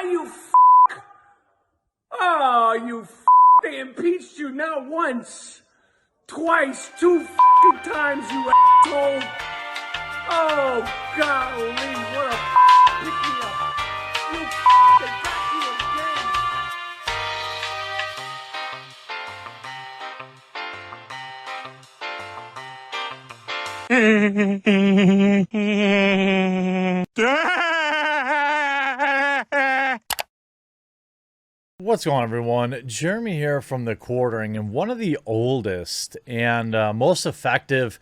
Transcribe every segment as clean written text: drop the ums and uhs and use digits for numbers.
You f***. Oh, you f***. They impeached you not once, twice, 2 f***ing times, you asshole. Oh, golly, what a pick-me-up. You f***, they got you again. What's going on, everyone? Jeremy here from The Quartering, and one of the oldest and most effective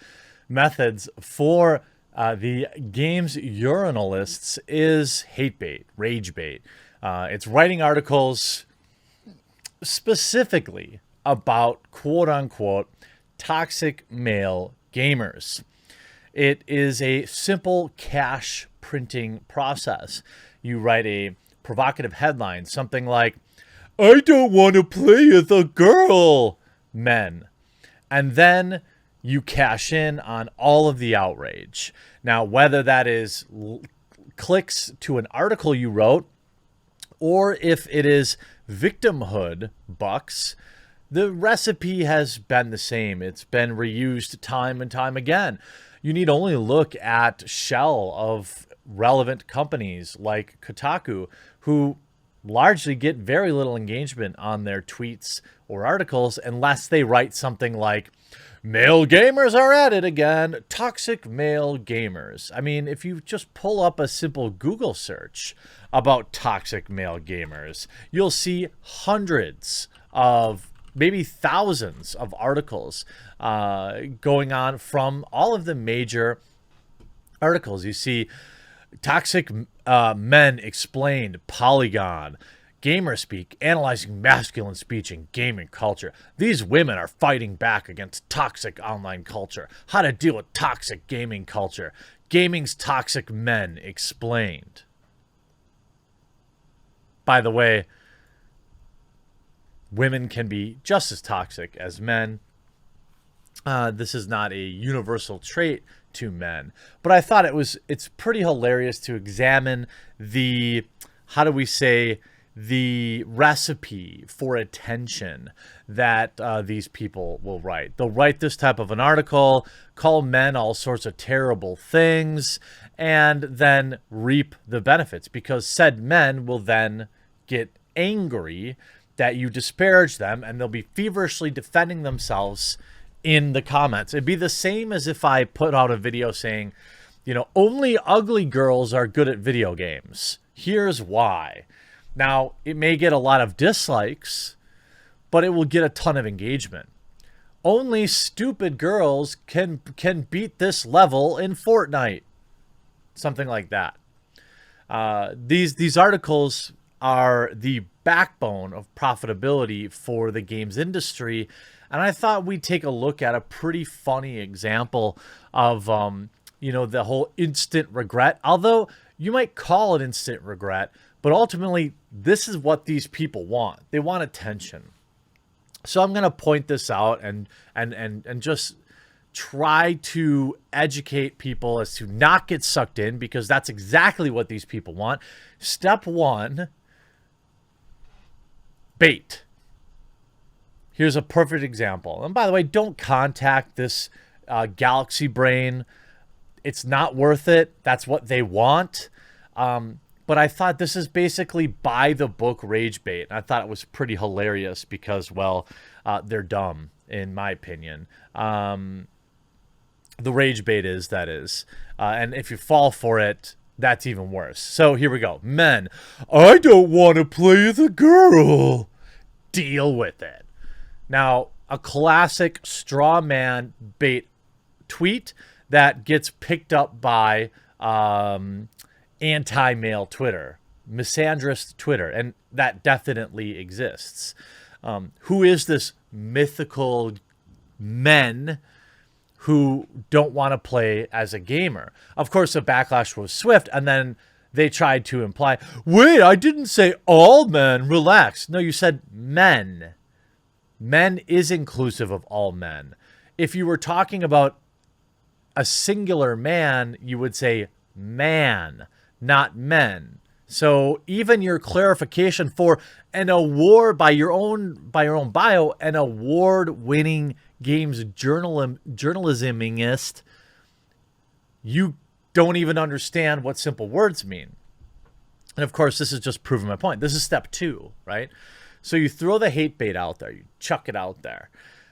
methods for the game's urinalists is hate bait, rage bait. It's writing articles specifically about quote-unquote toxic male gamers. It is a simple cash printing process. You write a provocative headline, something like, "I don't want to play with a girl, men." And then you cash in on all of the outrage. Now, whether that is clicks to an article you wrote, or if it is victimhood bucks, the recipe has been the same. It's been reused time and time again. You need only look at shell of relevant companies like Kotaku, who largely get very little engagement on their tweets or articles unless they write something like, "Male gamers are at it again, toxic male gamers." I mean, if you just pull up a simple Google search about toxic male gamers, you'll see hundreds of, maybe thousands of articles going on from all of the major articles. You see Toxic Men Explained, Polygon, Gamerspeak, analyzing masculine speech in gaming culture. These women are fighting back against toxic online culture. How to deal with toxic gaming culture. Gaming's Toxic Men Explained. By the way, women can be just as toxic as men. This is not a universal trait to men, but I thought it's pretty hilarious to examine the, how do we say, the recipe for attention that these people will write. They'll write this type of an article, call men all sorts of terrible things, and then reap the benefits, because said men will then get angry that you disparage them, and they'll be feverishly defending themselves in the comments. It'd be the same as if I put out a video saying, you know, only ugly girls are good at video games. Here's why. Now, it may get a lot of dislikes, but it will get a ton of engagement. Only stupid girls can beat this level in Fortnite. Something like that. These articles are the backbone of profitability for the games industry. And I thought we'd take a look at a pretty funny example of, you know, the whole instant regret. Although you might call it instant regret, but ultimately this is what these people want. They want attention. So I'm going to point this out and just try to educate people as to not get sucked in, because that's exactly what these people want. Step one, bait. Here's a perfect example. And by the way, don't contact this Galaxy Brain. It's not worth it. That's what they want. But I thought this is basically by the book rage bait. And I thought it was pretty hilarious because, well, they're dumb, in my opinion. The rage bait is, that is. And if you fall for it, that's even worse. So here we go. Men, I don't want to play with a girl. Deal with it. Now, a classic straw man bait tweet that gets picked up by anti-male Twitter, misandrist Twitter, and that definitely exists. Who is this mythical men who don't want to play as a gamer? Of course, the backlash was swift, and then they tried to imply, wait, I didn't say all men, relax. No, you said men. Men is inclusive of all men. If you were talking about a singular man, you would say man, not men. So even your clarification for an award by your own bio, an award-winning games journalismist, you don't even understand what simple words mean. And of course, this is just proving my point. This is step 2, right? So you throw the hate bait out there, you chuck it out there,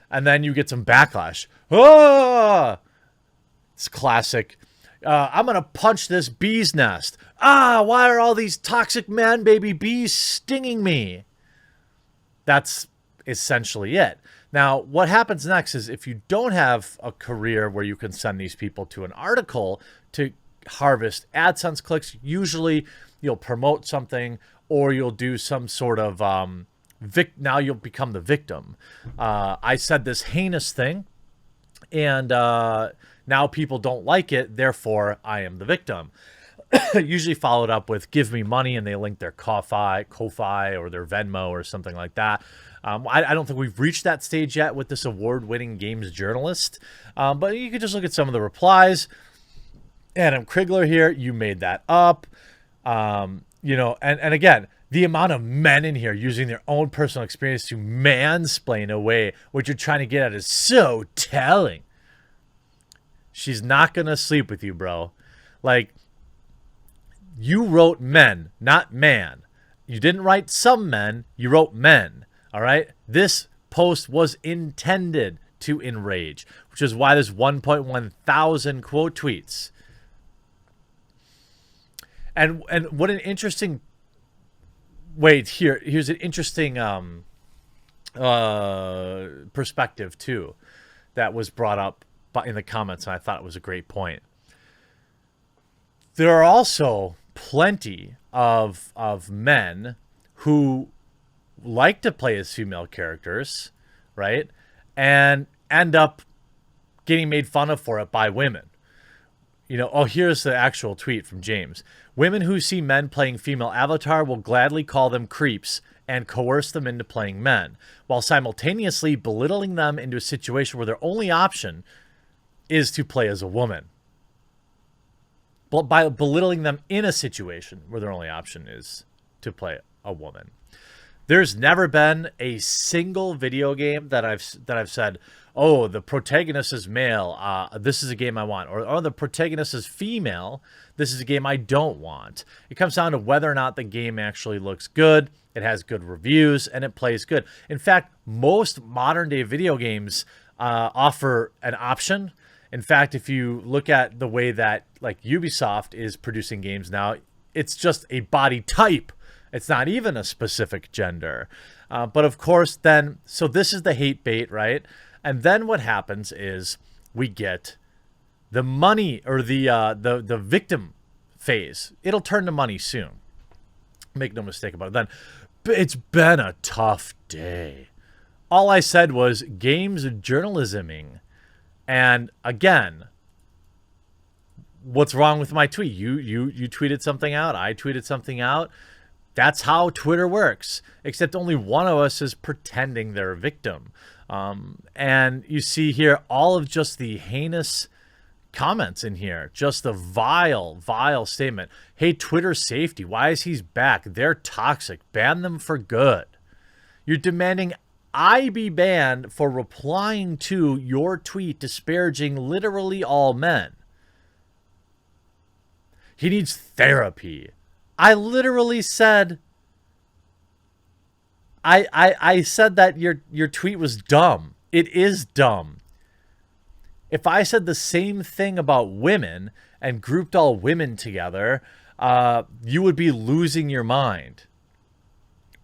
and then you get some backlash. Ah! It's classic. I'm going to punch this bee's nest. Why are all these toxic man baby bees stinging me? That's essentially it. Now, what happens next is if you don't have a career where you can send these people to an article to harvest AdSense clicks, usually you'll promote something or you'll do some sort of now you'll become the victim. I said this heinous thing, and now people don't like it, therefore I am the victim. Usually followed up with give me money, and they link their Ko-Fi or their Venmo or something like that. I don't think we've reached that stage yet with this award-winning games journalist, but you could just look at some of the replies. Adam Krigler here, you made that up. You know, and again, the amount of men in here using their own personal experience to mansplain away what you're trying to get at is so telling. She's not going to sleep with you, bro. Like, you wrote men, not man. You didn't write some men, you wrote men. All right? This post was intended to enrage, which is why there's 1.1 thousand quote tweets. And what an interesting... Wait, here's an interesting perspective, too, that was brought up in the comments, and I thought it was a great point. There are also plenty of men who like to play as female characters, right? And end up getting made fun of for it by women. You know, here's the actual tweet from James. Women who see men playing female avatar will gladly call them creeps and coerce them into playing men, while simultaneously belittling them into a situation where their only option is to play as a woman. But by belittling them in a situation where their only option is to play a woman. There's never been a single video game that I've said, oh, the protagonist is male, this is a game I want. Or the protagonist is female, this is a game I don't want. It comes down to whether or not the game actually looks good, it has good reviews, and it plays good. In fact, most modern-day video games offer an option. In fact, if you look at the way that like Ubisoft is producing games now, it's just a body type. It's not even a specific gender. But of course, then, so this is the hate bait, right? And then what happens is we get the money or the victim phase. It'll turn to money soon. Make no mistake about it. Then it's been a tough day. All I said was games journalisming. And again, what's wrong with my tweet? You tweeted something out. I tweeted something out. That's how Twitter works, except only one of us is pretending they're a victim. And you see here all of just the heinous comments in here, just the vile statement. Hey, Twitter safety, why is he back? They're toxic. Ban them for good. You're demanding I be banned for replying to your tweet disparaging literally all men. He needs therapy. I literally said, I said that your tweet was dumb. It is dumb. If I said the same thing about women and grouped all women together, you would be losing your mind.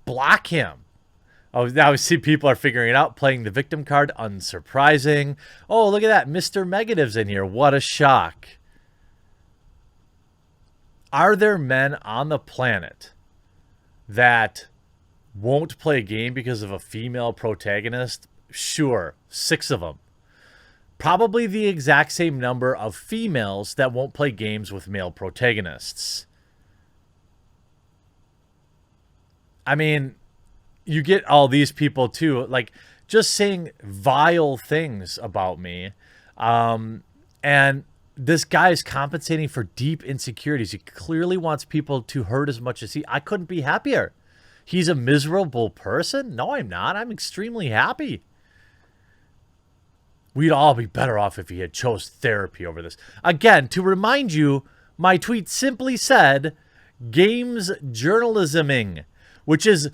Block him. Oh, now we see people are figuring it out, playing the victim card. Unsurprising. Oh, look at that. Mr. Negative's in here. What a shock. Are there men on the planet that won't play a game because of a female protagonist? Sure, 6 of them. Probably the exact same number of females that won't play games with male protagonists. I mean, you get all these people too, like just saying vile things about me. And this guy is compensating for deep insecurities. He clearly wants people to hurt as much as he. I couldn't be happier. He's a miserable person? No, I'm not. I'm extremely happy. We'd all be better off if he had chose therapy over this. Again, to remind you, my tweet simply said, games journalisming, which is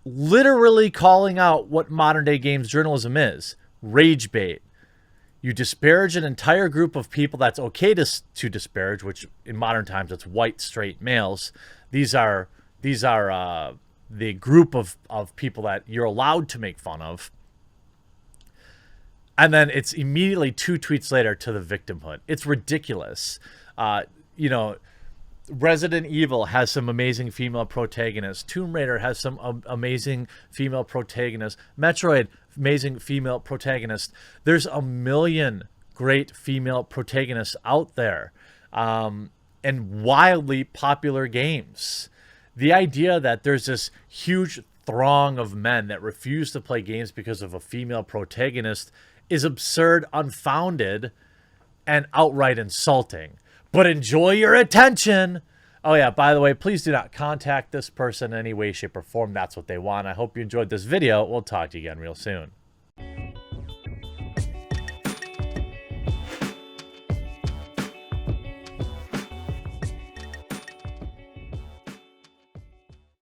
literally calling out what modern day games journalism is. Rage bait. You disparage an entire group of people that's okay to disparage, which in modern times it's white straight males. These are the group of people that you're allowed to make fun of. And then it's immediately 2 tweets later to the victimhood. It's ridiculous. Resident Evil has some amazing female protagonists. Tomb Raider has some amazing female protagonists. Metroid, amazing female protagonist. There's a million great female protagonists out there, and wildly popular games. The idea that there's this huge throng of men that refuse to play games because of a female protagonist is absurd, unfounded, and outright insulting. But enjoy your attention. Oh yeah, by the way, please do not contact this person in any way, shape, or form. That's what they want. I hope you enjoyed this video. We'll talk to you again real soon.